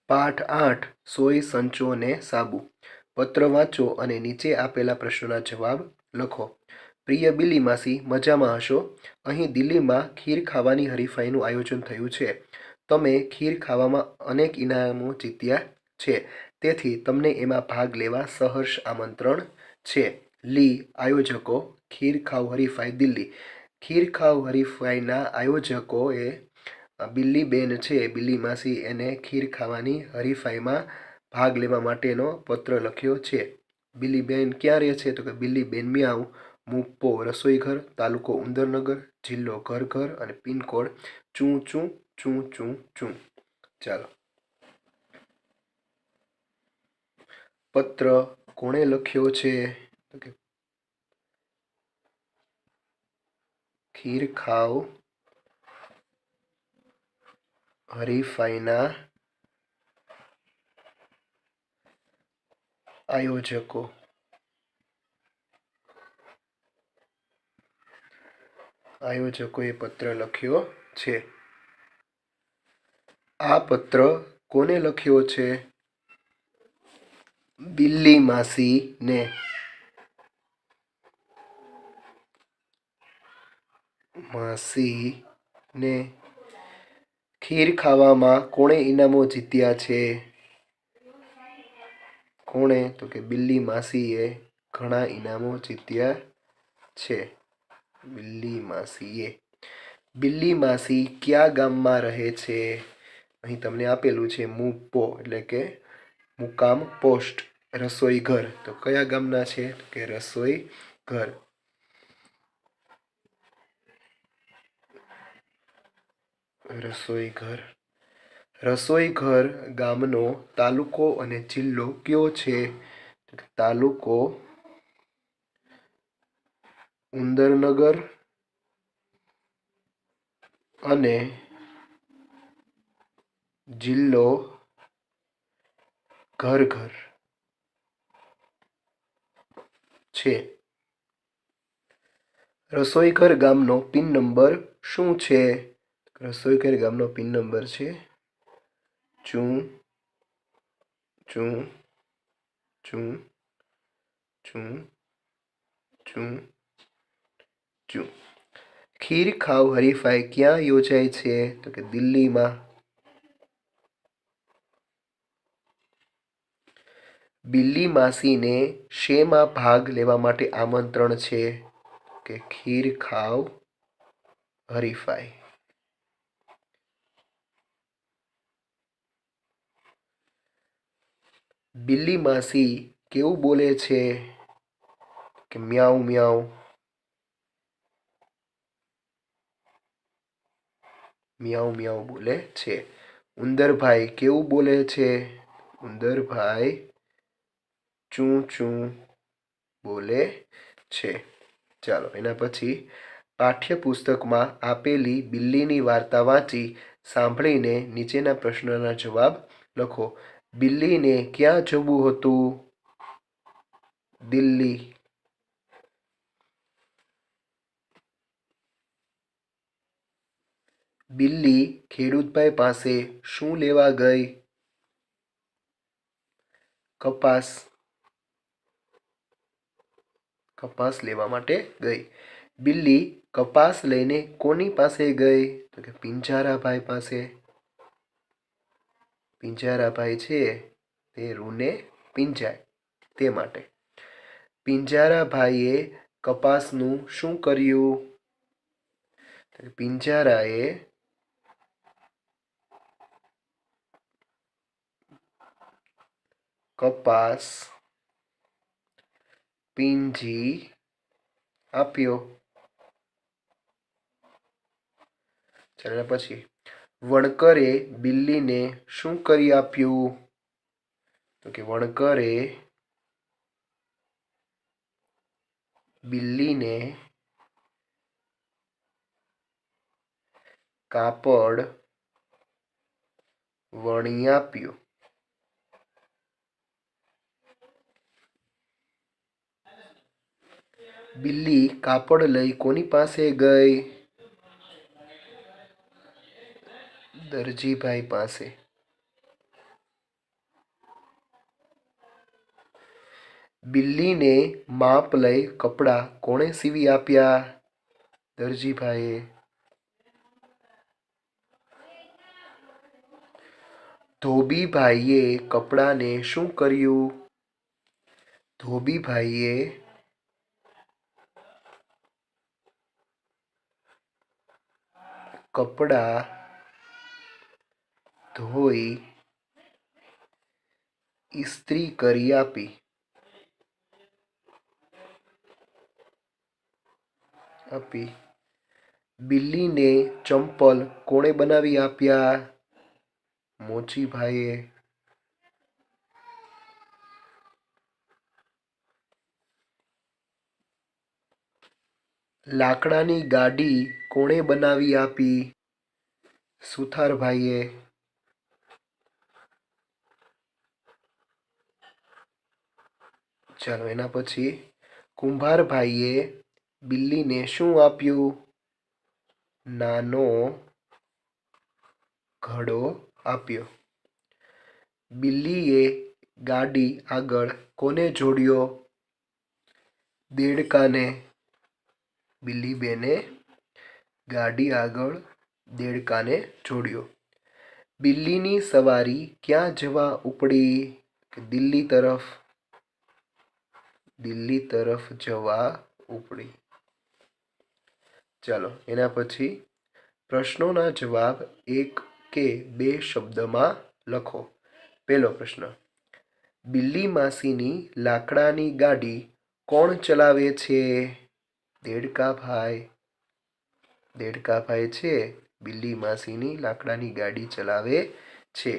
પાઠ 8 સોય સંચો ને સાબુ। પત્ર વાંચો અને નીચે આપેલા પ્રશ્નોના જવાબ લખો। પ્રિય બિલી માસી, મજામાં હશો? અહીં દિલ્હીમાં ખીર ખાવાની હરીફાઈનું આયોજન થયું છે। તમે ખીર ખાવામાં અનેક ઇનામો જીત્યા છે, તેથી તમને એમાં ભાગ લેવા સહર્ષ આમંત્રણ છે। લી, આયોજકો, ખીર ખાવ હરીફાઈ દિલ્હી। ખીર ખાવ હરીફાઈના આયોજકો એ બિલ્લી બેન છે। બિલ્લી માસી એને ખીર ખાવાની હરીફાઈમાં ભાગ લેવા માટેનો પત્ર લખ્યો છે। બિલ્લી બેન ક્યાં રહે છે? તો કે બિલ્લી બેન મિયાઉ, મુપ્પો રસોઈઘર, તાલુકો ઉંદરનગર, જિલ્લો ઘર અને પિનકોડ ચું ચું ચું ચું ચું। ચાલો, પત્ર કોણે લખ્યો છે? તો કે ખીર ખાવ હરીફાઈના આયોજકો। આયોજકોએ પત્ર લખ્યો છે। આ પત્ર કોને લખ્યો છે? બિલ્લી માસીને। માસીને। ખીર ખાવામાં કોણે ઇનામો જીત્યા છે? કોણે? તો કે બિલ્લી માસીએ ઘણા ઇનામો જીત્યા છે। બિલ્લી માસીએ। બિલ્લી માસી કયા ગામમાં રહે છે? અહીં તમને આપેલું છે મુપ્પો એટલે કે મુકામ પોસ્ટ, રસોઈ ઘર, તો કયા ગામના છે? તો કે રસોઈ ઘર। રસોઈ ઘર। રસોઈ ઘર ગામનો તાલુકો અને જિલ્લો કયો છે? તાલુકો ઉંદરનગર અને જિલ્લો ઘર છે। રસોઈઘર ગામનો પિન નંબર શું છે? રસોઈઘર ગામનો પિન નંબર છે ચું ચું ચું ચું ચું ચું। ખીર ખાવ હરીફાઈ ક્યાં યોજાય છે? તો કે દિલ્હીમાં। બિલ્લી માસીને શેમાં ભાગ લેવા માટે આમંત્રણ છે? કે ખીર ખાવ હરીફાઈ। બિલ્લી માસી કેવું બોલે છે? કે મ્યાઉ મ્યાઉ। મ્યાઉ મ્યાઉ બોલે છે। ઉંદરભાઈ કેવું બોલે છે? ઉંદરભાઈ ચું ચું બોલે છે। ચાલો, એના પછી પાઠ્યપુસ્તકમાં આપેલી બિલ્લીની વાર્તા વાંચી સાંભળીને નીચેના પ્રશ્નના જવાબ લખો। બિલ્લીને ક્યાં જવું હતું? દિલ્હી। બિલ્લી ખેડૂતભાઈ પાસે શું લેવા ગઈ? કપાસ। કપાસ લેવા માટે ગઈ। બિલ્લી કપાસ લઈને કોની પાસે ગઈ? તો કે પિંજારાભાઈ પાસે। પિંજારાભાઈ છે તે રૂને પીંજાય તે માટે। પિંજારાભાઈએ કપાસનું શું કર્યું? પિંજારાએ કપાસ પીંજી આપ્યો। ચાલો, પછી વણકરે બિલ્લીને શું કરી આપ્યું? તો કે વણકરે બિલ્લીને કાપડ વણી આપ્યું। બિલ્લી કાપડ લઈ કોની પાસે ગઈ? દરજીભાઈ પાસે। બિલ્લીને માપ લઈ કપડાં કોણે સીવી આપ્યા? દરજીભાઈએ. ધોબીભાઈએ કપડાને શું કર્યું? ધોબીભાઈએ કપડાં ધોઈ ઇસ્ત્રી કરી આપી. બિલ્લીને ચંપલ કોણે બનાવી આપ્યા? મોચીભાઈએ. લાકડાની ગાડી કોણે બનાવી આપી? સુથારભાઈએ. ચાલો એના પછી કુંભારભાઈએ બિલ્લીને શું આપ્યું? નાનો ઘડો આપ્યો. બિલ્લીએ ગાડી આગળ કોને જોડ્યો? દેડકાને. બિલ્લીબેને ગાડી આગળ દેડકાને જોડ્યો. બિલ્લીની સવારી ક્યાં જવા ઉપડી? દિલ્હી તરફ. દિલ્હી તરફ જવા ઉપડી. ચાલો એના પછી પ્રશ્નોના જવાબ એક કે બે શબ્દમાં લખો. પહેલો પ્રશ્ન, બિલ્લી માસીની લાકડાની ગાડી કોણ ચલાવે છે? દેડકાભાઈ. દેડકાભાઈ છે બિલ્લી માસીની લાકડાની ગાડી ચલાવે છે.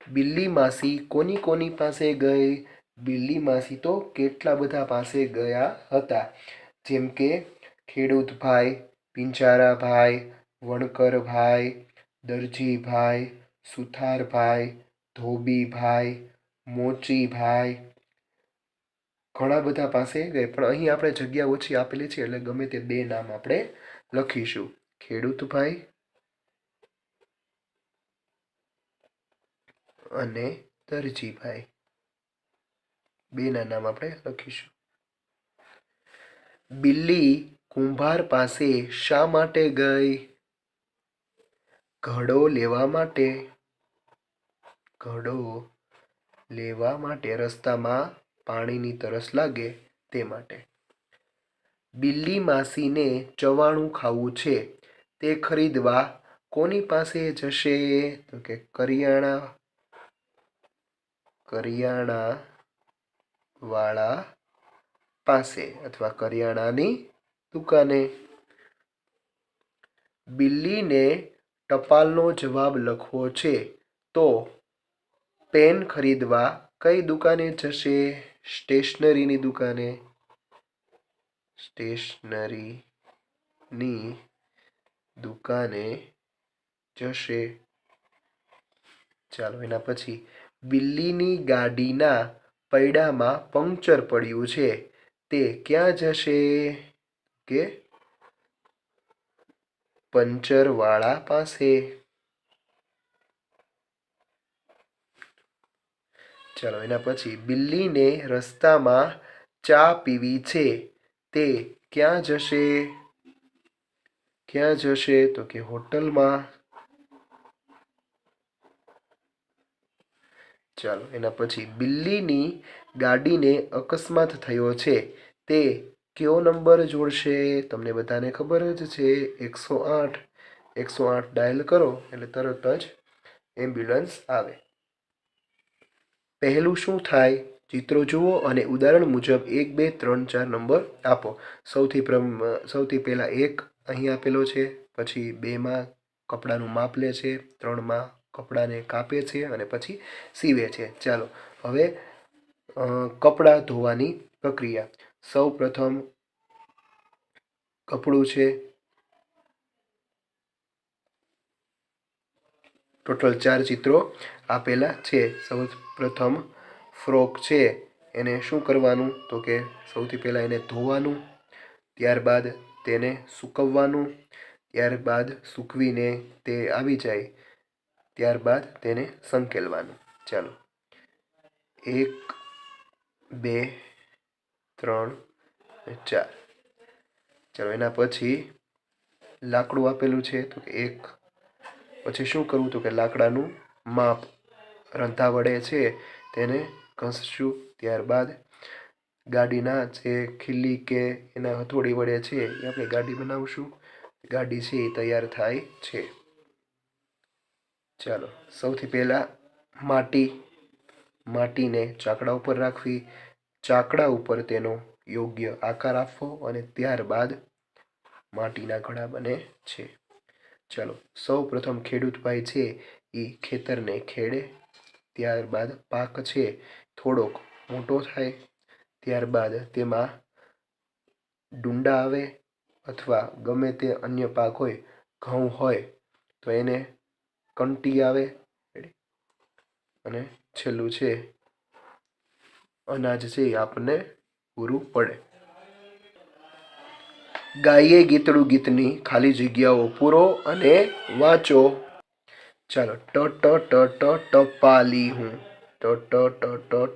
બિલ્લી માસી કોની કોની પાસે ગઈ? બિલ્લી માસી તો કેટલા બધા પાસે ગયા હતા, જેમ કે ખેડૂતભાઈ, પિંજારાભાઈ, વણકરભાઈ, દરજીભાઈ, સુથારભાઈ, ધોબીભાઈ, મોચીભાઈ, ઘણા બધા પાસે ગઈ. પણ અહીં આપણે જગ્યા ઓછી આપેલી છે એટલે ગમે તે બે નામ આપણે લખીશું. ખેડૂતભાઈ અને દરજીભાઈ, બેના નામ આપણે લખીશું. બિલ્લી કુંભાર પાસે શા માટે ગઈ? ઘડો લેવા માટે. ઘડો લેવા માટે. રસ્તામાં પાણીની તરસ લાગે તે માટે. બિલ્લી માસીને ચવાણું ખાવું છે, તે ખરીદવા કોની પાસે જશે? તો કે કરિયાણા વાળા પાસે અથવા કરિયાણાની દુકાને. બિલ્લીને ટપાલનો જવાબ લખવો છે, તો પેન ખરીદવા કઈ દુકાને જશે? સ્ટેશનરીની દુકાને. સ્ટેશનરીની દુકાને જશે. ચાલો એના પછી બિલ્લીની ગાડીના પૈડામાં પંક્ચર પડ્યું છે, તે ક્યાં જશે? કે પંચરવાળા પાસે. ચાલો એના પછી બિલ્લીને રસ્તામાં ચા પીવી છે, તે ક્યાં જશે? ક્યાં જશે? તો કે હોટલમાં. ચાલો એના પછી બિલ્લીની ગાડીને અકસ્માત થયો છે, તે કયો નંબર જોડશે? તમને બધાને ખબર જ છે 108. 108 ડાયલ કરો એટલે તરત જ એમ્બ્યુલન્સ આવે. પહેલું શું થાય? ચિત્રો જુઓ અને ઉદાહરણ મુજબ 1, 2, 3, 4 નંબર આપો. સૌથી પહેલા 1 અહીં આપેલો છે, પછી 2માં કપડાનું માપ લે છે, 3માં કપડાને કાપે છે અને પછી સીવે છે. ચાલો હવે કપડાં ધોવાની પ્રક્રિયા. સૌ પ્રથમ કપડું છે, ટોટલ 4 ચિત્રો આપેલા છે. સૌ પ્રથમ ફ્રોક છે, એને શું કરવાનું? તો કે સૌથી પહેલાં એને ધોવાનું, ત્યારબાદ તેને સૂકવવાનું, ત્યારબાદ સૂકવીને તે આવી જાય ત્યારબાદ તેને સંકેલવાનું. ચાલો 1 2 3 અને 4. ચાલો એના પછી લાકડું આપેલું છે તો કે 1. પછી શું કરવું તો કે લાકડાનું માપ રંધા વડે છે તેને ઘસશું. ત્યારબાદ ગાડીના જે ખીલી કે એના હથોડી વડે છે એ આપણે ગાડી બનાવશું. ગાડી છે એ તૈયાર થાય છે. ચાલો સૌથી પહેલાં માટીને ચાકડા ઉપર રાખવી, ચાકડા ઉપર તેનો યોગ્ય આકાર આપવો અને ત્યારબાદ માટીના ઘડા બને છે. ચાલો સૌ પ્રથમ ખેડૂતભાઈ છે એ ખેતરને ખેડે. ત્યારબાદ પાક છે થોડોક મોટો થાય. ત્યારબાદ તેમાં ડુંડા આવે અથવા ગમે તે અન્ય પાક હોય, ઘઉં હોય તો એને કંટી આવે અને છેલ્લું છે અનાજ છે એ આપણને પૂરું પડે. ગાઈએ ગીતડું ગીતની ખાલી જગ્યાઓ પૂરો અને વાંચો. ચાલો ટપાલી હું,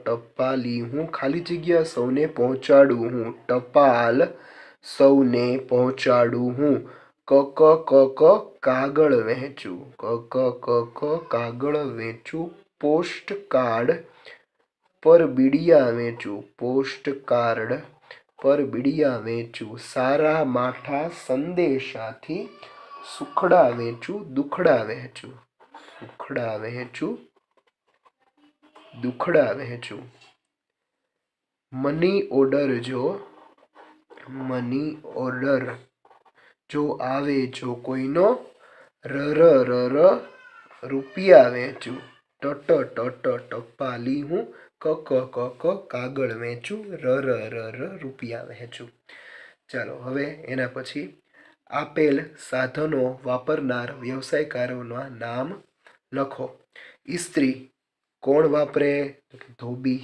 ટપાલી હું, ખાલી જગ્યા સૌને પહોંચાડું હું, ટપાલ સૌને પહોંચાડું હું. કાગળ વહેંચું, કાગળ વેચું. પોસ્ટ કાર્ડ પર બીડિયા વેચું, પોસ્ટ કાર્ડ પર બીડિયા વેચું. સારા માઠા સંદેશાથી સુખડા વેચું, દુખડા વહેંચું, સુખડા વહેંચું, દુખડા વહેંચું. મની ઓર્ડર જો આવે જો કોઈનો, રૂપિયા વેચું. ટપાલી હું, કાગળ વેચું, રૂપિયા વહેંચું. ચાલો હવે એના પછી આપેલ સાધનો વાપરનાર વ્યવસાયકારોના નામ લખો. ઇસ્ત્રી કોણ વાપરે? ધોબી.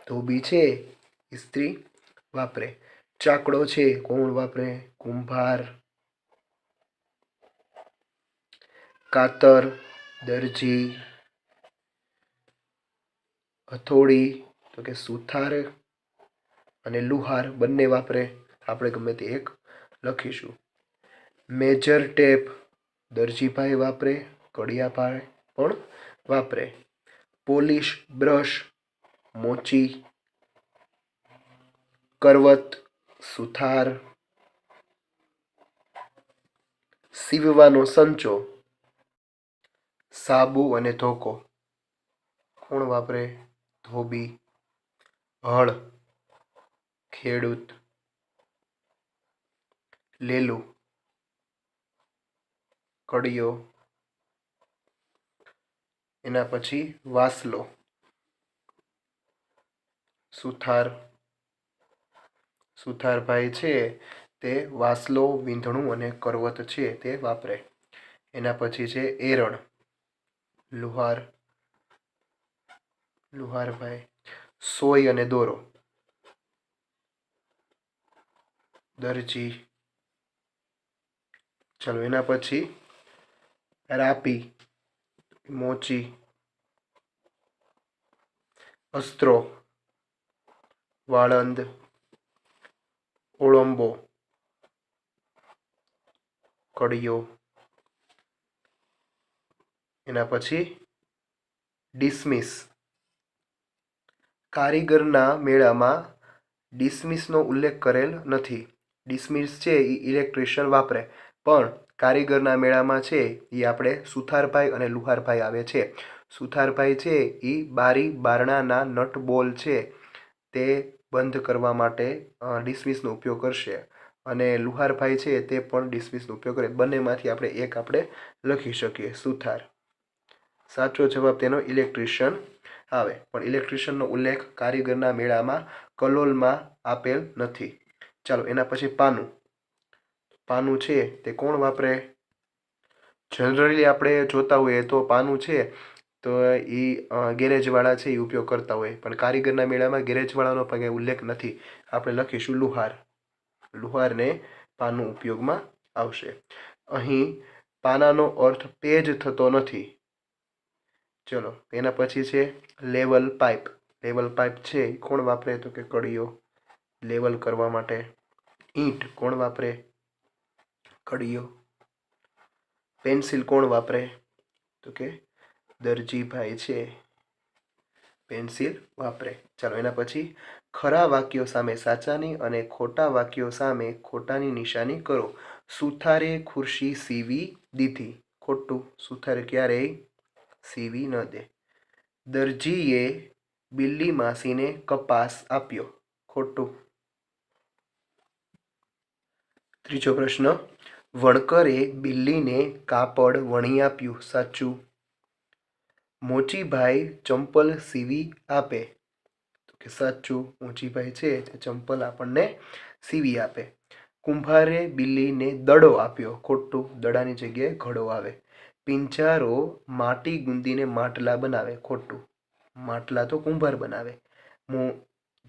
ધોબી છે ઇસ્ત્રી વાપરે. ચાકડો છે કોણ વાપરે? કુંભાર. કાતર દરજી. હથોડી તો કે સુથાર અને લુહાર બંને વાપરે. આપણે ગમે તે એક લખીશું. મેજર ટેપ દરજીભાઈ વાપરે, કડિયાભાઈ પણ વાપરે. પોલિશ બ્રશ મોચી. કરવત સુથાર. સીવવાનો સંચો સાબુ અને ધોકો કોણ વાપરે? ધોબી. હળ ખેડૂત. લેલું કડિયો. એના પછી વાસલો સુથાર. સુથારભાઈ છે તે વાસલો, વીંધણું અને કરવત છે તે વાપરે. એના પછી છે એરણ લુહાર, લુહારભાઈ. સોય અને દોરો દરજી. ચાલો એના પછી રાપી મોચી. અસ્ત્રો વાળંદ, ઓળંબો કડિયો. એના પછી ડિસમિસ. કારીગરના મેળામાં ડિસમિસનો ઉલ્લેખ કરેલ નથી. ડિસમિસ છે એ ઇલેક્ટ્રિશિયન વાપરે, પણ કારીગરના મેળામાં છે એ આપણે સુથારભાઈ અને લુહારભાઈ આવે છે. સુથારભાઈ છે એ બારી બારણાના નટ બોલ છે તે બંધ કરવા માટે ડિસમિસનો ઉપયોગ કરશે અને લુહારભાઈ છે તે પણ ડિસમિસનો ઉપયોગ કરે. બંનેમાંથી આપણે એક આપણે લખી શકીએ સુથાર. સાચો જવાબ તેનો ઇલેક્ટ્રિશિયન આવે, પણ ઇલેક્ટ્રિશિયનનો ઉલ્લેખ કારીગરના મેળામાં કલોલમાં આપેલ નથી. ચાલો એના પછી પાનું. પાનું છે તે કોણ વાપરે? જનરલી આપણે જોતા હોઈએ તો પાનું છે તો એ ગેરેજવાળા છે એ ઉપયોગ કરતા હોય, પણ કારીગરના મેળામાં ગેરેજવાળાનો પણ કંઈ ઉલ્લેખ નથી. આપણે લખીશું લુહાર. લુહારને પાનું ઉપયોગમાં આવશે. અહીં પાનાનો અર્થ પેજ થતો નથી. ચલો એના પછી છે લેવલ પાઇપ. લેવલ પાઇપ છે એ કોણ વાપરે? તો કે કડીઓ લેવલ કરવા માટે. ઈંટ કોણ વાપરે? કડીઓ. પેન્સિલ કોણ વાપરે? તો કે દરજીભાઈ છે પેન્સિલ વાપરે. ચાલો એના પછી ખરા વાક્યો સામે સાચાની અને ખોટા વાક્યો સામે ખોટાની નિશાની કરો. સુથારે ખુરશી સીવી દીધી. ખોટું. સુથારે ક્યારેય સીવી ન દે. દરજીએ બિલ્લી માસીને કપાસ આપ્યો. ખોટું. ત્રીજો પ્રશ્ન, વણકરે બિલ્લીને કાપડ વણી આપ્યું. સાચું. મોચીભાઈ ચંપલ સીવી આપે. તો કે સાચું. મોચીભાઈ છે તે ચંપલ આપણને સીવી આપે. કુંભારે બિલ્લીને દડો આપ્યો. ખોટું. દડાની જગ્યાએ ઘડો આવે. પિંજારો માટી ગુંદીને માટલા બનાવે. ખોટું. માટલા તો કુંભાર બનાવે.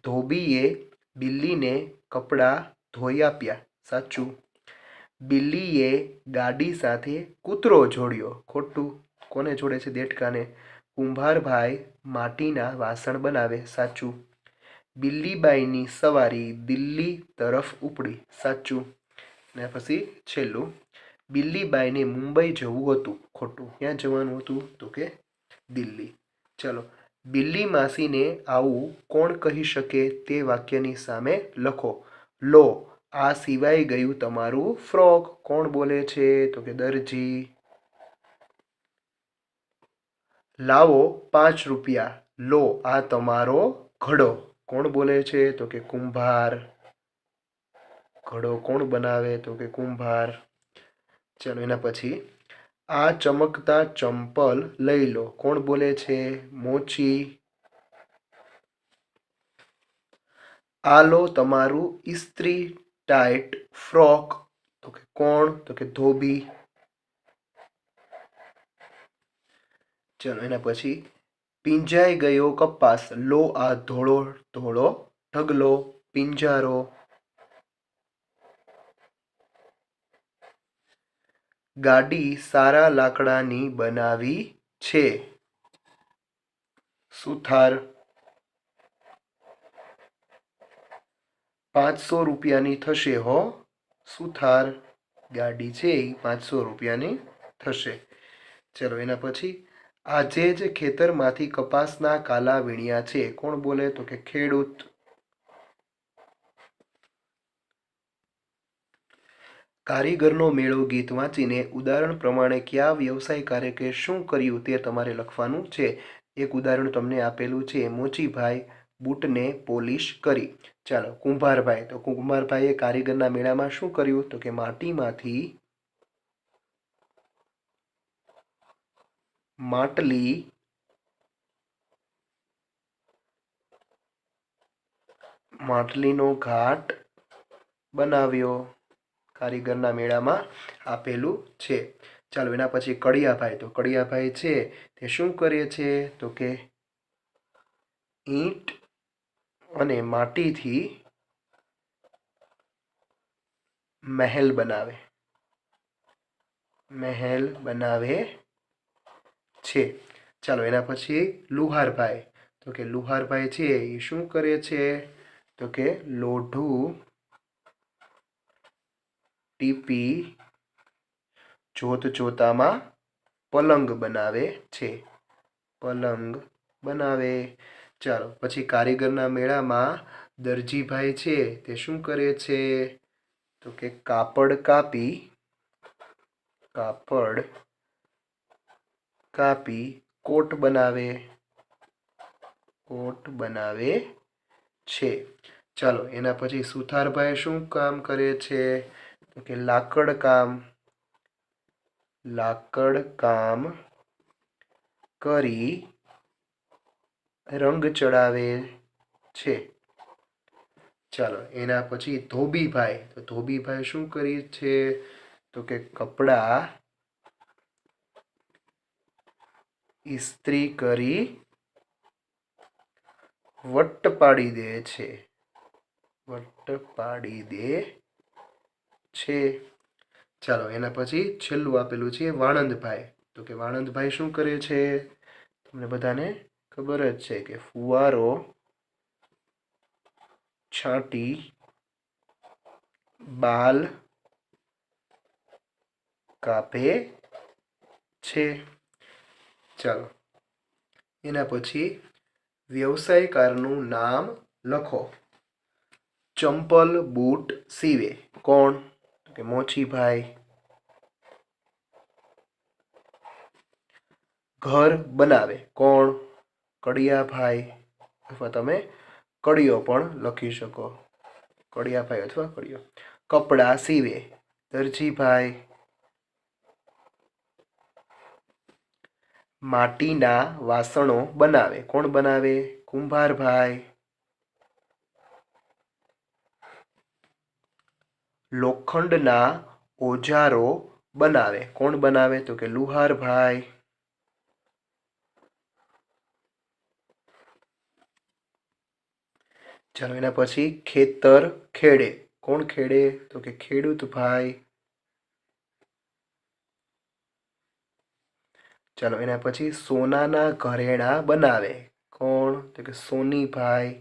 ધોબીએ બિલ્લીને કપડાં ધોઈ આપ્યા. સાચું. બિલ્લીએ ગાડી સાથે કૂતરો જોડ્યો. ખોટું. કોને જોડે છે? દેડકાને. કુંભારભાઈ માટીના વાસણ બનાવે. સાચું. બિલ્લીબાઈની સવારી દિલ્હી તરફ ઉપડી. સાચું. ને પછી છેલ્લું, બિલ્લીબાઈને મુંબઈ જવું હતું. ખોટું. ક્યાં જવાનું હતું? તો કે દિલ્હી. ચલો, બિલ્લી માસીને આવું કોણ કહી શકે તે વાક્યની સામે લખો. લો, આ સિવાય ગયું તમારું ફ્રોક. કોણ બોલે છે? તો કે દરજી. લાવો 5 રૂપિયા. લો, આ તમારો ઘડો. કોણ બોલે છે? તો કે કુંભાર. ઘડો કોણ બનાવે? તો કે કુંભાર. ચાલો એના પછી, આ ચમકતા ચંપલ લઈ લો. કોણ બોલે છે? મોચી. આ લો તમારું ઇસ્ત્રી ટાઈટ ફ્રોક. તો કે કોણ? તો કે ધોબી. ચલો એના પછી, પીંજાઈ ગયો કપાસ. લો, આ ધોળો ધોળો ઢગલો. પિંજારો. ગાડી સારા લાકડાની બનાવી છે. સુથાર. 500 રૂપિયાની થશે હો. સુથાર. ગાડી છે એ 500 રૂપિયાની થશે. ચલો એના પછી, આજે જ ખેતરમાંથી કપાસના કાલા વીણ્યા છે. કોણ બોલે? તો કે ખેડૂત. કારીગરનો મેળો ગીત વાંચીને ઉદાહરણ પ્રમાણે કયા વ્યવસાયકારકે શું કર્યું તે તમારે લખવાનું છે. એક ઉદાહરણ તમને આપેલું છે. મોચીભાઈ બૂટને પોલિશ કરી. ચાલો, કુંભારભાઈ. તો કુંભારભાઈએ કારીગરના મેળામાં શું કર્યું? તો કે માટીમાંથી માટલી માટલીનો ઘાટ બનાવ્યો. કારીગરના મેળામાં આપેલું છે. ચાલો એના પછી કડિયાભાઈ. તો કડિયાભાઈ છે તે શું કરે છે? તો કે ઈંટ અને માટીથી મહેલ બનાવે. મહેલ બનાવે છે. ચાલો એના પછી લુહારભાઈ. તો કે લુહારભાઈ છે એ શું કરે છે? તો કે લોઢું ટીપી જોત જોતામાં પલંગ બનાવે છે. પલંગ બનાવે. ચાલો પછી કારીગરના મેળામાં દરજીભાઈ છે તે શું કરે છે? તો કે કાપડ કાપી કોટ બનાવે. કોટ બનાવે છે. ચાલો એના પછી સુથારભાઈ શું કામ કરે છે? તો કે લાકડ કામ કરી રંગ ચડાવે છે. ચાલો એના પછી ધોબીભાઈ. તો ધોબીભાઈ શું કરે છે? તો કે કપડા ઇસ્ત્રી કરી વટ પાડી દે છે. વટ પાડી દે છે. ચાલો એના પછી છેલ્લું આપેલું છે વાણંદભાઈ. તો કે વાણંદભાઈ શું કરે છે? તમને બધાને ખબર જ છે કે ફુવારો છાંટી બાલ કાપે છે. ચાલો એના પછી વ્યવસાયકારનું નામ લખો. ચંપલ બૂટ સીવે કોણ? તો કે મોચીભાઈ. ઘર બનાવે કોણ? કડિયાભાઈ, અથવા તમે કડિયો પણ લખી શકો, કડિયાભાઈ અથવા કડિયો. કપડાં સીવે દરજીભાઈ. માટીના વાસણો બનાવે કોણ બનાવે? કુંભારભાઈ. લોખંડના ઓજારો બનાવે કોણ બનાવે? તો કે લુહારભાઈ. ચાલો એના પછી ખેતર ખેડે કોણ ખેડે? તો કે ખેડૂત ભાઈ. ચાલો એના પછી સોનાના ઘરેણા બનાવે કોણ? તો કે સોનીભાઈ.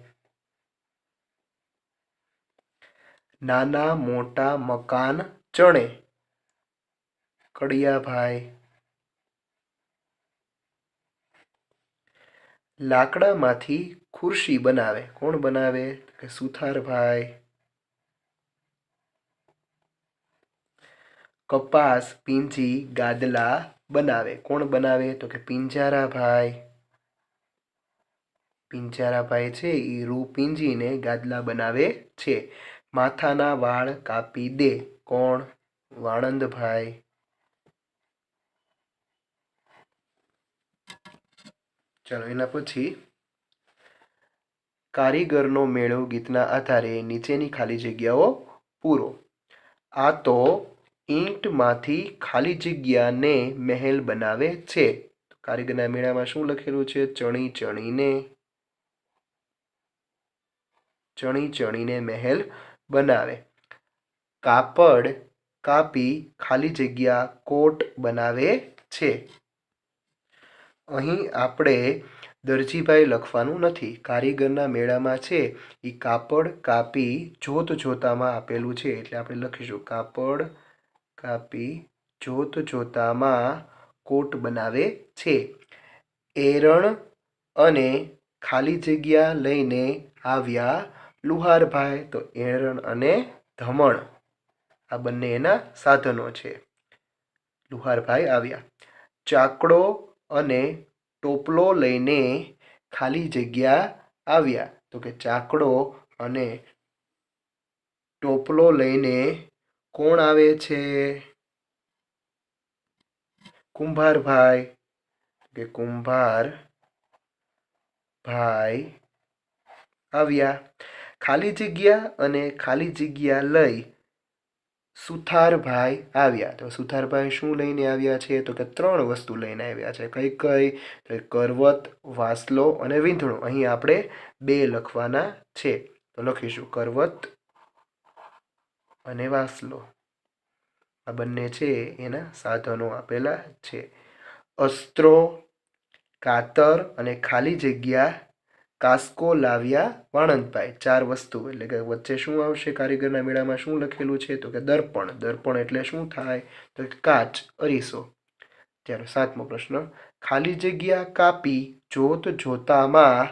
નાના મોટા મકાન ચણે કડિયાભાઈ. લાકડામાંથી ખુરશી બનાવે કોણ બનાવે? તો કે સુથારભાઈ. કપાસ પીંજી ગાદલા બનાવે કોણ બનાવે? તો કે પિંજારાભાઈ. પિંજારાભાઈ છે એ રૂ પીંજીને ગાદલા બનાવે છે. માથાના વાળ કાપી દે કોણ? વાણંદભાઈ. ચાલો એના પછી કારીગરનો મેળો ગીતના આધારે નીચેની ખાલી જગ્યાઓ પૂરો. આ તો ઈંટમાંથી ખાલી જગ્યાને મહેલ બનાવે છે. કારીગરના મેળામાં શું લખેલું છે? ચણી ચણીને મહેલ બનાવે. કાપડ કાપી ખાલી જગ્યા કોટ બનાવે છે. અહીં આપણે દરજીભાઈ લખવાનું નથી. કારીગરના મેળામાં છે એ કાપડ કાપી જોતામાં આપેલું છે એટલે આપણે લખીશું કાપડ કાપી જોતામાં કોટ બનાવે છે. એરણ અને ખાલી જગ્યા લઈને આવ્યા લુહારભાઈ. તો એરણ અને ધમણ આ બંને એના સાધનો છે. લુહારભાઈ આવ્યા. ચાકડો અને ટોપલો લઈને ખાલી જગ્યા આવ્યા. તો કે ચાકડો અને ટોપલો લઈને કોણ આવે છે? કુંભારભાઈ. કે કુંભારભાઈ આવ્યા. ખાલી જગ્યા અને ખાલી જગ્યા લઈ સુથારભાઈ આવ્યા. તો સુથારભાઈ શું લઈને આવ્યા છે? તો કે 3 વસ્તુ લઈને આવ્યા છે. કઈ કઈ? તો કરવત, વાસલો અને વીંધણો. અહીં આપણે 2 લખવાના છે તો લખીશું કરવત અને વાસલો. આ બંને છે એના સાધનો આપેલા છે. અસ્ત્રો, કાતર અને ખાલી જગ્યા કાસ્કો લાવ્યા વાણંદભાઈ. 4 વસ્તુ એટલે કે વચ્ચે શું આવશે? કારીગરના મેળામાં શું લખેલું છે? તો કે દર્પણ. દર્પણ એટલે શું થાય? તો કે કાચ, અરીસો. ચાલો 7મો પ્રશ્ન. ખાલી જગ્યા કાપી જોતામાં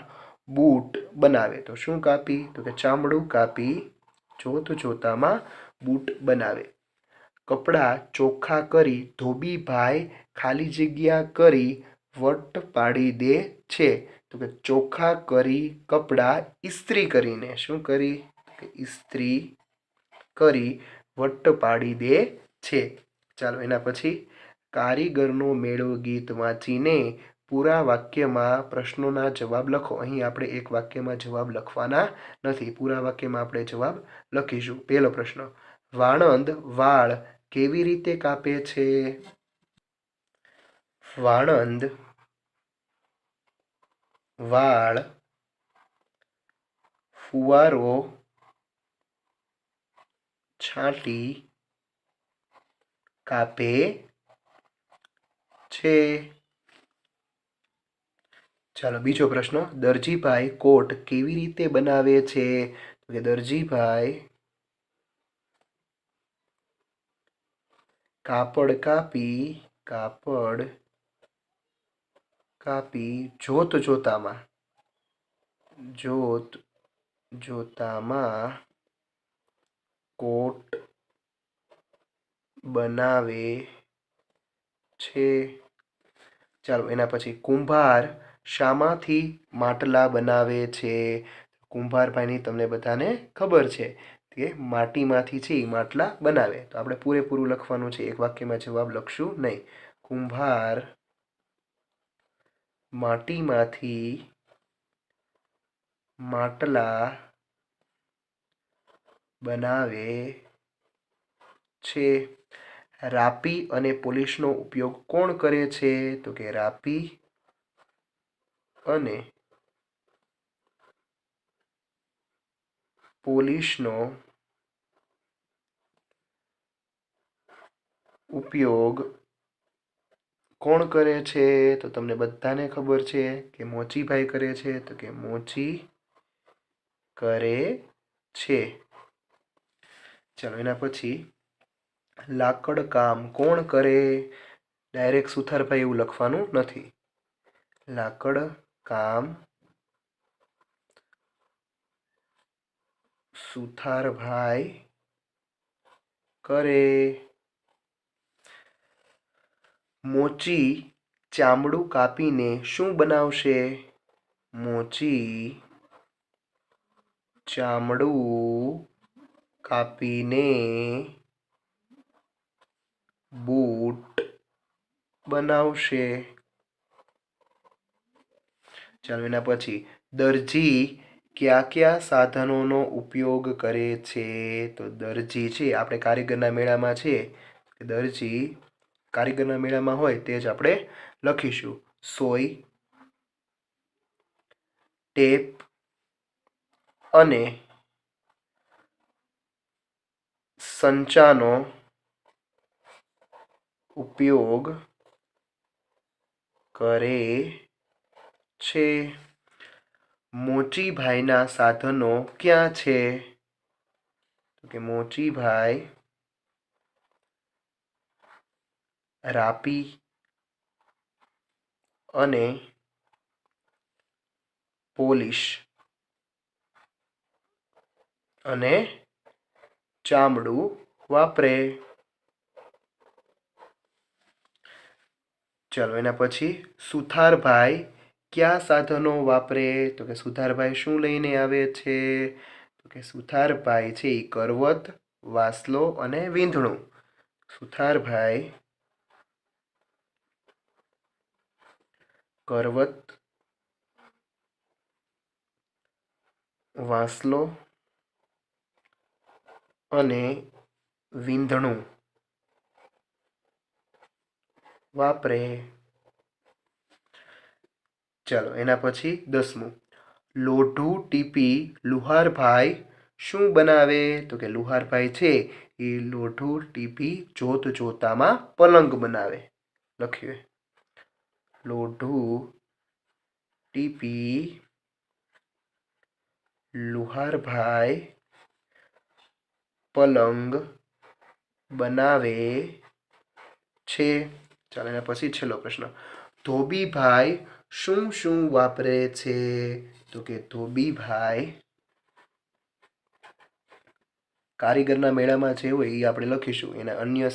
બૂટ બનાવે. તો શું કાપી? તો કે ચામડું કાપી જોતામાં બૂટ બનાવે. કપડાં ચોખ્ખા કરી ધોબીભાઈ ખાલી જગ્યા કરી વટ પાડી દે છે. તો કે ચોખ્ખા કરી કપડાં ઇસ્ત્રી કરીને શું કરી? કે ઇસ્ત્રી કરી વટ પાડી દે છે. ચાલો એના પછી કારીગરનો મેળો ગીત વાંચીને પૂરા વાક્યમાં પ્રશ્નોના જવાબ લખો. અહીં આપણે એક વાક્યમાં જવાબ લખવાના નથી. પૂરા વાક્યમાં આપણે જવાબ લખીશું. પહેલો પ્રશ્ન. વાણંદ વાળ કેવી રીતે કાપે છે? વાણંદ વાળ ફુવારો છાંટી કાપે છે. ચાલો બીજો પ્રશ્ન, દરજીભાઈ કોટ કેવી રીતે બનાવે છે? તો કે દરજીભાઈ કાપડ કાપી જોત જોતામાં કોટ બનાવે છે. ચાલો એના પછી, કુંભાર શામાંથી માટલા બનાવે છે? કુંભારભાઈની તમને બધાને ખબર છે કે માટીમાંથી છે એ માટલા બનાવે. તો આપણે પૂરેપૂરું લખવાનું છે, એક વાક્યમાં જવાબ લખશું નહીં. કુંભાર માટીમાંથી માટલા બનાવે છે. રાપી અને પોલિશનો ઉપયોગ કોણ કરે છે? તો કે રાપી અને પોલિશનો ઉપયોગ કોણ કરે છે? તો તમને બધાને ખબર છે કે મોચીભાઈ કરે છે. તો કે મોચી કરે છે. ચાલો એના પછી, લાકડ કામ કોણ કરે? ડાયરેક્ટ સુથારભાઈ એવું લખવાનું નથી. લાકડ કામ સુથારભાઈ કરે. મોચી ચામડું કાપીને શું બનાવશે? મોચી ચામડું કાપીને બૂટ બનાવશે. ચાલો એના પછી, દરજી કયા સાધનોનો ઉપયોગ કરે છે? તો દરજી છે આપણે કારીગરના મેળામાં છે, દરજી કારીગરના મેળામાં હોય તે જ આપણે લખીશું. સોય, ટેપ અને સંચાનો ઉપયોગ કરે છે. મોચીભાઈના સાધનો ક્યાં છે? તો કે મોચીભાઈ રાપી અને પોલિશ અને ચામડું વાપરે. ચાલો એના પછી, સુથારભાઈ કયા સાધનો વાપરે? તો કે સુથારભાઈ શું લઈને આવે છે? તો કે સુથારભાઈ છે એ કરવત, વાસલો અને વીંધણું. સુથારભાઈ કરવત, વાસલો અને વીંધણું વાપરે. ચાલો એના પછી 10મું, લોઢું ટીપી લુહારભાઈ શું બનાવે? તો કે લુહારભાઈ છે એ લોઢું ટીપી જોતામાં પલંગ બનાવે. લખીએ, લોઢું ટીપી લુહારભાઈ પલંગ બનાવે છે. ચાલો એના પછી છેલ્લો પ્રશ્ન, ધોબીભાઈ શું વાપરે છે? તો કે ધોબીભાઈ કારીગરના મેળામાં જે હોય એ આપણે લખીશું, એને અન્ય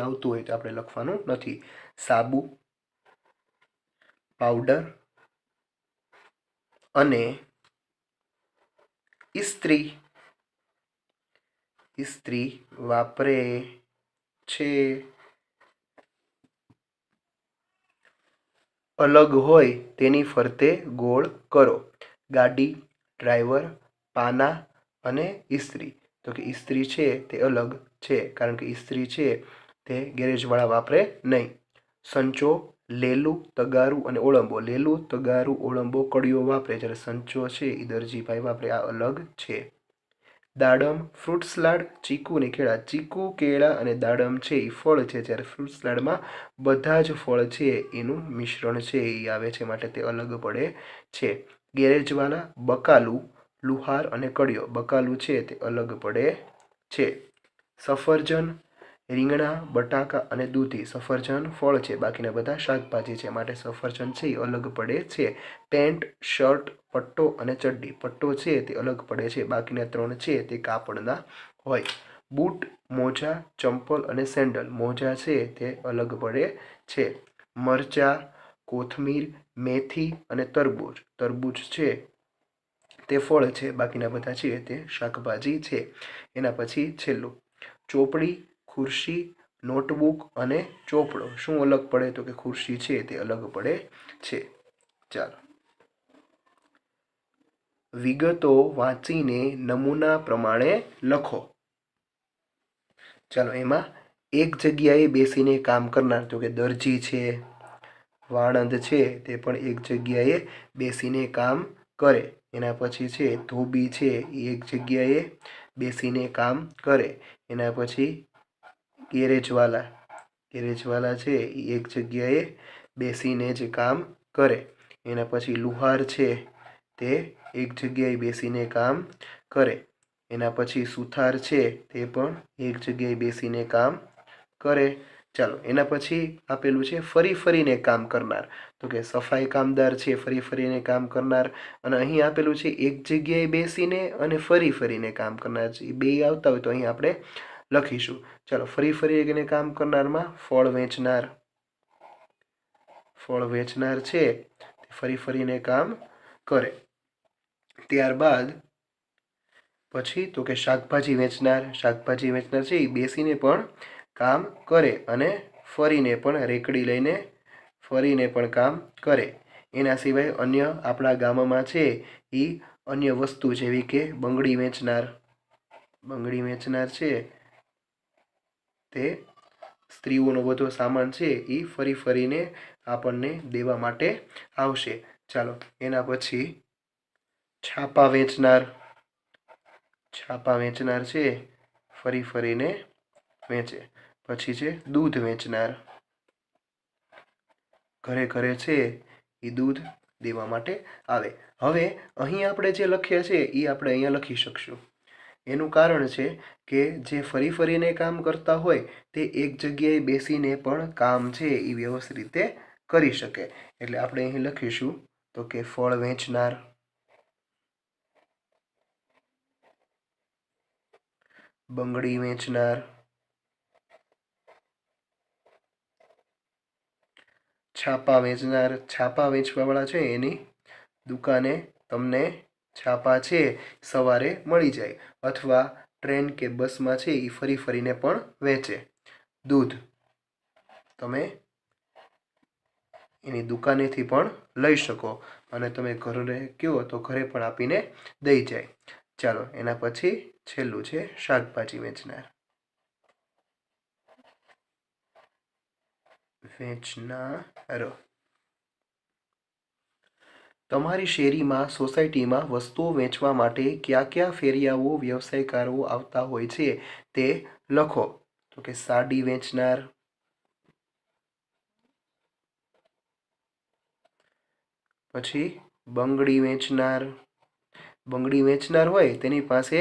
આવતું હોય તો આપણે લખવાનું નથી. સાબુ, પાવડર અને ઇસ્ત્રી વાપરે છે. અલગ હોય તેની ફરતે ગોળ કરો. ગાડી, ડ્રાઈવર, પાના અને ઇસ્ત્રી. તો કે ઇસ્ત્રી છે તે અલગ છે, કારણ કે ઇસ્ત્રી છે તે ગેરેજવાળા વાપરે નહીં. સંચો, લેલું, તગારું અને ઓળંબો. લેલું, તગારું, ઓળંબો કડીઓ વાપરે, જ્યારે સંચો છે એ દરજીભાઈ વાપરે. આ અલગ છે. દાડમ, ફ્રૂટ સલાડ, ચીકુ અને કેળા. ચીકુ, કેળા અને દાડમ છે એ ફળ છે, જ્યારે ફ્રૂટ સલાડમાં બધા જ ફળ છે એનું મિશ્રણ છે એ આવે છે, માટે તે અલગ પડે છે. ગેરેજવાલા, બકાલું, લુહાર અને કડિયો. બકાલું છે તે અલગ પડે છે. સફરજન, રીંગણા, બટાકા અને દૂધી. સફરજન ફળ છે, બાકીના બધા શાકભાજી છે, માટે સફરજન છે એ અલગ પડે છે. પેન્ટ, શર્ટ, પટ્ટો અને ચડ્ડી. પટ્ટો છે તે અલગ પડે છે, બાકીના ત્રણ છે તે કાપડના હોય. બૂટ, મોજા, ચંપલ અને સેન્ડલ. મોજા છે તે અલગ પડે છે. મરચાં, કોથમીર, મેથી અને તરબૂચ. તરબૂચ છે તે ફળ છે, બાકીના બધા છે તે શાકભાજી છે. એના પછી છેલ્લું ચોપડી, ખુરશી, નોટબુક અને ચોપડો. શું અલગ પડે? તો કે ખુરશી છે તે અલગ પડે છે. ચાલો, વિગતો વાંચીને નમૂના પ્રમાણે લખો. ચાલો, એમાં એક જગ્યાએ બેસીને કામ કરનાર, તો કે દરજી છે, વાણંદ છે તે પણ એક જગ્યાએ બેસીને કામ કરે. એના પછી છે ધોબી છે એ એક જગ્યાએ બેસીને કામ કરે. એના પછી ગેરેજવાલા, ગેરેજવાલા છે એ એક જગ્યાએ બેસીને જ કામ કરે. એના પછી લુહાર છે તે એક જગ્યાએ બેસીને કામ કરે. એના પછી સુથાર છે તે પણ એક જગ્યાએ બેસીને કામ કરે. ચાલો, એના પછી આપેલું છે ફરી ફરીને કામ કરનાર, તો કે સફાઈ કામદાર છે ફરી ફરીને કામ કરનાર. અને અહીં આપેલું છે એક જગ્યાએ બેસીને અને ફરી ફરીને કામ કરનાર છે, એ બે આવતા હોય તો અહીં આપણે લખીશું. ચાલો, ફરી ફરીને કામ કરનારમાં ફળ વેચનાર, ફળ વેચનાર છે ફરી ફરીને કામ કરે. ત્યારબાદ પછી તો કે શાકભાજી વેચનાર, શાકભાજી વેચનાર છે એ બેસીને પણ કામ કરે અને ફરીને પણ રેકડી લઈને ફરીને પણ કામ કરે. એના સિવાય અન્ય આપણા ગામમાં છે એ અન્ય વસ્તુ જેવી કે બંગડી વેચનાર, બંગડી વેચનાર છે તે સ્ત્રીઓનો બધો સામાન છે એ ફરી ફરીને આપણને દેવા માટે આવશે. ચાલો, એના પછી છાપા વેચનાર, છાપા વેચનાર છે ફરી ફરીને વેચે. પછી છે દૂધ વેચનાર, ઘરે ઘરે છે એ દૂધ દેવા માટે આવે. હવે અહીં આપણે જે લખ્યા છે એ આપણે અહીંયા લખી શકશું. એનું કારણ છે કે જે ફરી ફરીને કામ કરતા હોય તે એક જગ્યાએ બેસીને પણ કામ છે એ વ્યવસ્થિત રીતે કરી શકે. એટલે આપણે અહીં લખીશું તો કે ફળ વેચનાર, બંગડી વેચનાર, છાપા વેચનાર. છાપા વેચવાવાળા છે એની દુકાને તમને છાપા છે સવારે મળી જાય, અથવા ટ્રેન કે બસમાં છે એ ફરી ફરીને પણ વેચે. દૂધ તમે એની દુકાનેથી પણ લઈ શકો અને તમે ઘરે કહો તો ઘરે પણ આપીને દઈ જાય. ચાલો, એના પછી છેલ્લું છે શાકભાજી વેચનાર, વેચનાર. તમારી શેરીમાં, સોસાયટીમાં વસ્તુઓ વેચવા માટે કયા કયા ફેરિયાઓ, વ્યવસાયકારો આવતા હોય છે તે લખો. તો કે સાડી વેચનાર, પછી બંગડી વેચનાર. બંગડી વેચનાર હોય તેની પાસે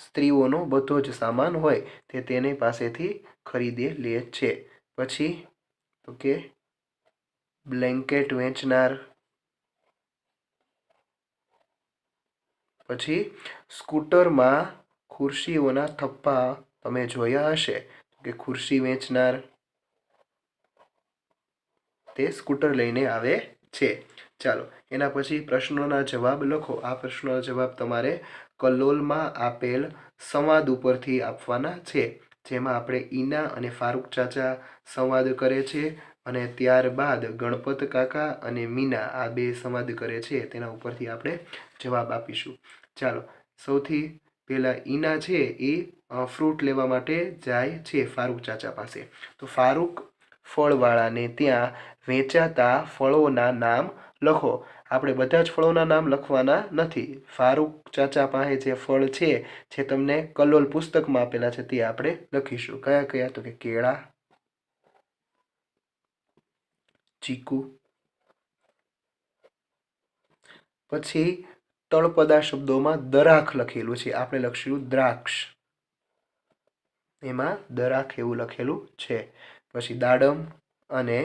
સ્ત્રીઓનો બધો જ સામાન હોય તે તેની પાસેથી ખરીદે લે છે. પછી તો કે બ્લેન્કેટ વેચનાર. પછી સ્કૂટરમાં ખુરશીઓના થપ્પા તમે જોયા હશે, કે ખુરશી વેચનાર તે સ્કૂટર લઈને આવે છે. ચાલો, એના પછી પ્રશ્નોના જવાબ લખો. આ પ્રશ્નોના જવાબ તમારે કલોલમાં આપેલ સંવાદ ઉપરથી આપવાના છે, જેમાં આપણે ઈના અને ફારૂક ચાચા સંવાદ કરે છે અને ત્યારબાદ ગણપત કાકા અને મીના આ બે સંવાદ કરે છે, તેના ઉપરથી આપણે જવાબ આપીશું. ચાલો, સૌથી પહેલાં ઈના છે એ ફ્રૂટ લેવા માટે જાય છે ફારૂક ચાચા પાસે. તો ફારૂક ફળવાળાને ત્યાં વેચાતા ફળોના નામ લખો. આપણે બધા જ ફળોના નામ લખવાના નથી. ફારૂક ચાચા પાસે જે ફળ છે જે તમને કલોલ પુસ્તકમાં આપેલા છે તે આપણે લખીશું. કયા કયા? તો કે કેળા, ચીકુ, પછી તળપદા શબ્દોમાં દરાખ લખેલું છે, આપણે લખીશું દ્રાક્ષ, એમાં દરાખ એવું લખેલું છે. પછી દાડમ અને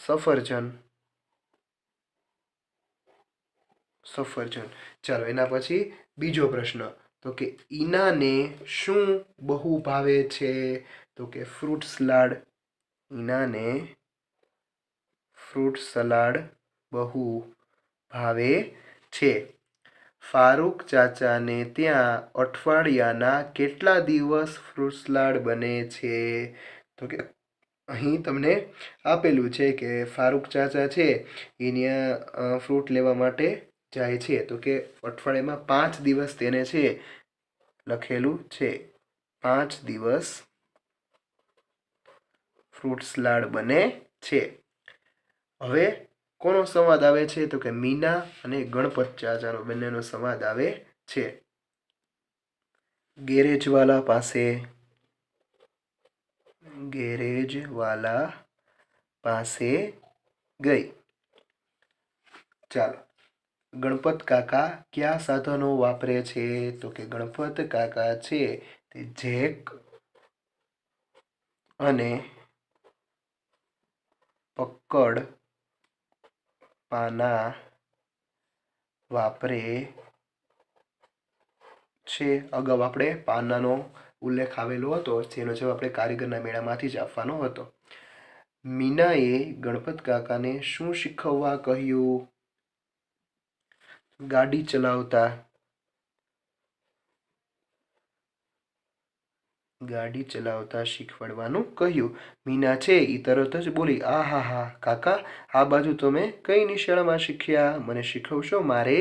સફરજન, સફરજન. ચાલો એના પછી બીજો પ્રશ્ન, તો કે ઈનાને શું બહુ ભાવે છે? તો કે ફ્રૂટ સલાડ. ઈનાને ફ્રૂટ સલાડ બહુ ભાવે છે. ફારૂક ચાચાને ત્યાં અઠવાડિયાના કેટલા દિવસ ફ્રૂટ સલાડ બને છે? તો કે અહીં તમને આપેલું છે કે ફારૂક ચાચા છે એ ત્યાં ફ્રૂટ લેવા માટે જાય છે, તો કે અઠવાડિયામાં 5 દિવસ તેને છે લખેલું છે. 5 દિવસ ફ્રૂટ સલાડ બને છે. હવે કોનો સંવાદ આવે છે? તો કે મીના અને ગણપત ચાચાનો બંનેનો સંવાદ આવે છે. ગેરેજવાલા પાસે ગઈ. ચાલો, ગણપત કાકા કયા સાધનો વાપરે છે? તો કે ગણપત કાકા છે તે જેક અને પકડ પાના વાપરે છે. અગાઉ આપણે પાનાનો ઉલ્લેખ આવેલો હતો, જેનો જવાબ આપણે કારીગરના મેળામાંથી જ આપવાનો હતો. મીનાએ ગણપત કાકાને શું શીખવવા કહ્યું? ગાડી ચલાવતા શીખવાડવાનું કહ્યું. મીના છે એ તરત જ બોલી, આહાહા કાકા, આ બાજુ તમે કઈ નિશાળામાં શીખ્યા? મને શીખવશો? મારે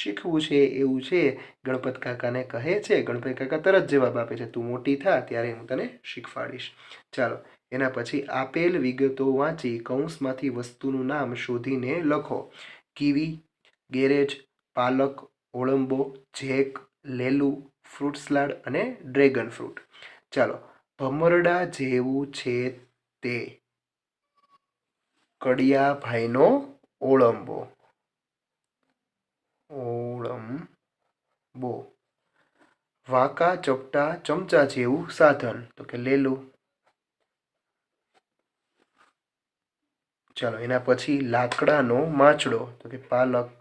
શીખવું છે એવું છે, ગણપત કાકાને કહે છે. ગણપત કાકા તરત જવાબ આપે છે, તું મોટી થા ત્યારે હું તને શીખવાડીશ. ચાલો, એના પછી આપેલ વિગતો વાંચી કૌંસમાંથી વસ્તુનું નામ શોધીને લખો. કીવી, ગેરેજ, પાલક, ઓળંબો, જેક, લેલું, ફ્રૂટ સલાડ અને ડ્રેગન ફ્રૂટ. ચાલો, ભમરડા જેવું છે તે કડિયાભાઈનો ઓળંબો. વાંકા ચપટા ચમચા જેવું સાધન. તો કે લેલું. ચાલો, એના પછી લાકડાનો માંચડો. તો કે પાલક.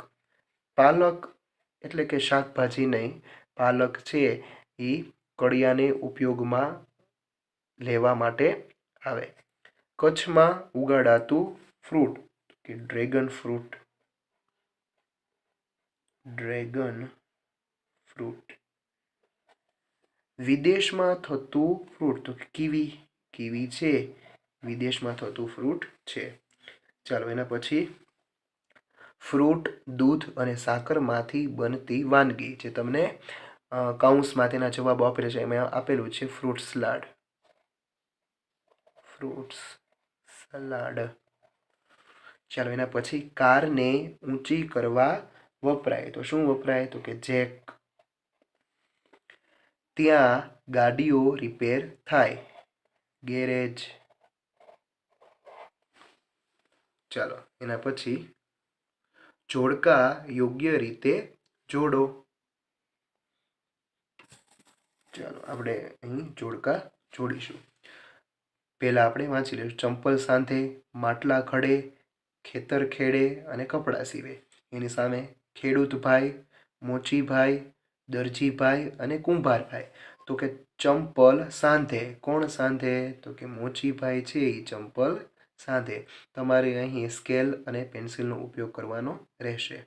પાલક એટલે કે શાકભાજી નહીં, પાલક છે એ કડિયાને ઉપયોગમાં લેવા માટે આવે. કચ્છમાં ઉગાડાતું ફ્રૂટ. કે ડ્રેગન ફ્રૂટ. વિદેશમાં થતું ફ્રૂટ. તો કે કીવી. કીવી છે વિદેશમાં થતું ફ્રૂટ છે. ચાલો, એના પછી ફ્રૂટ, દૂધ અને સાકરમાંથી બનતી વાનગી, જે તમને કૌંસમાં તેના જવાબો આપેલા છે, એમાં આપેલું છે ફ્રૂટ સલાડ. ચાલો, એના પછી કારને ઊંચી કરવા વપરાય. તો શું વપરાય? તો કે જેક. ત્યાં ગાડીઓ રિપેર થાય. ગેરેજ. ચાલો, એના પછી જોડકા યોગ્ય રીતે જોડો. ચાલો, આપણે અહીં જોડકા જોડીશું. પહેલા આપણે વાંચી લઈશું. ચંપલ સાંધે, માટલા ઘડે, ખેતર ખેડે અને કપડાં સીવે. એની સામે ખેડૂતભાઈ, મોચીભાઈ, દરજીભાઈ અને કુંભારભાઈ. તો કે ચંપલ સાંધે. કોણ સાંધે? તો કે મોચીભાઈ છે એ ચંપલ સાંધે. તમારે અહીં સ્કેલ અને પેન્સિલનો ઉપયોગ કરવાનો રહેશે.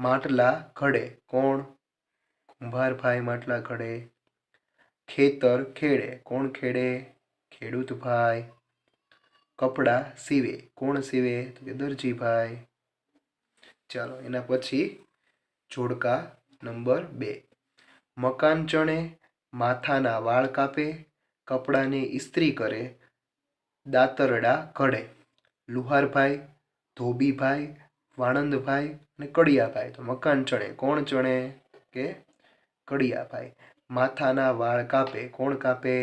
માટલા ઘડે. કોણ? કુંભારભાઈ માટલા ઘડે. ખેતર ખેડે. કોણ ખેડે? ખેડૂતભાઈ. કપડાં સીવે. કોણ સીવે? તો કે દરજીભાઈ. ચાલો, એના પછી જોડકા નંબર 2. મકાન ચણે, માથાના વાળ કાપે, કપડાને ઇસ્ત્રી કરે, દાતરડા ઘડે. લુહારભાઈ, ધોબીભાઈ, વાણંદભાઈ અને કડિયાભાઈ. તો મકાન ચણે, કોણ ચણે કે કડિયાભાઈ. માથાના વાળ કાપે, કોણ કાપે?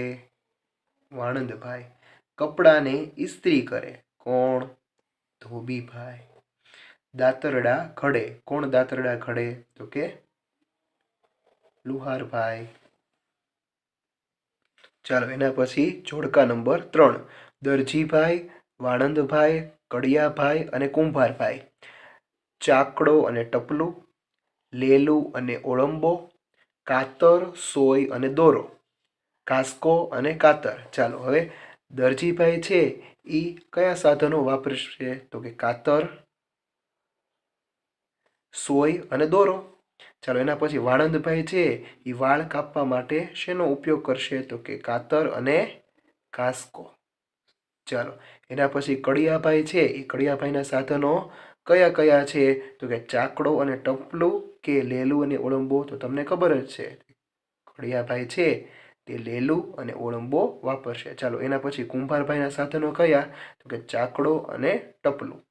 વાણંદભાઈ. કપડાને ઇસ્ત્રી કરે, કોણ? ધોબીભાઈ. દાતરડા ઘડે, કોણ દાતરડા ઘડે? તો કે લુહારભાઈ. ચાલો એના પછી જોડકા નંબર 3. દરજીભાઈ, વાણંદભાઈ, કડિયાભાઈ અને કુંભારભાઈ. ચાકડો અને ટપલું, લેલું અને ઓળંબો, કાતર, સોય અને દોરો, કાસ્કો અને કાતર. ચાલો હવે દરજીભાઈ છે એ કયા સાધનો વાપરશે? તો કે કાતર, સોય અને દોરો. ચાલો એના પછી વાણંદભાઈ છે એ વાળ કાપવા માટે શેનો ઉપયોગ કરશે? તો કે કાતર અને કાસ્કો. ચાલો એના પછી કડિયાભાઈ છે એ કડિયાભાઈના સાધનો કયા કયા છે? તો કે ચાકડો અને ટપલું કે લેલું અને ઓળંબો. તો તમને ખબર જ છે કડિયાભાઈ છે તે લેલું અને ઓળંબો વાપરશે. ચાલો એના પછી કુંભારભાઈના સાધનો કયા? તો કે ચાકડો અને ટપલું.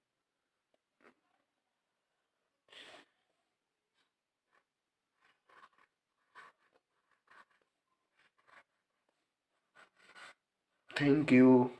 Thank you.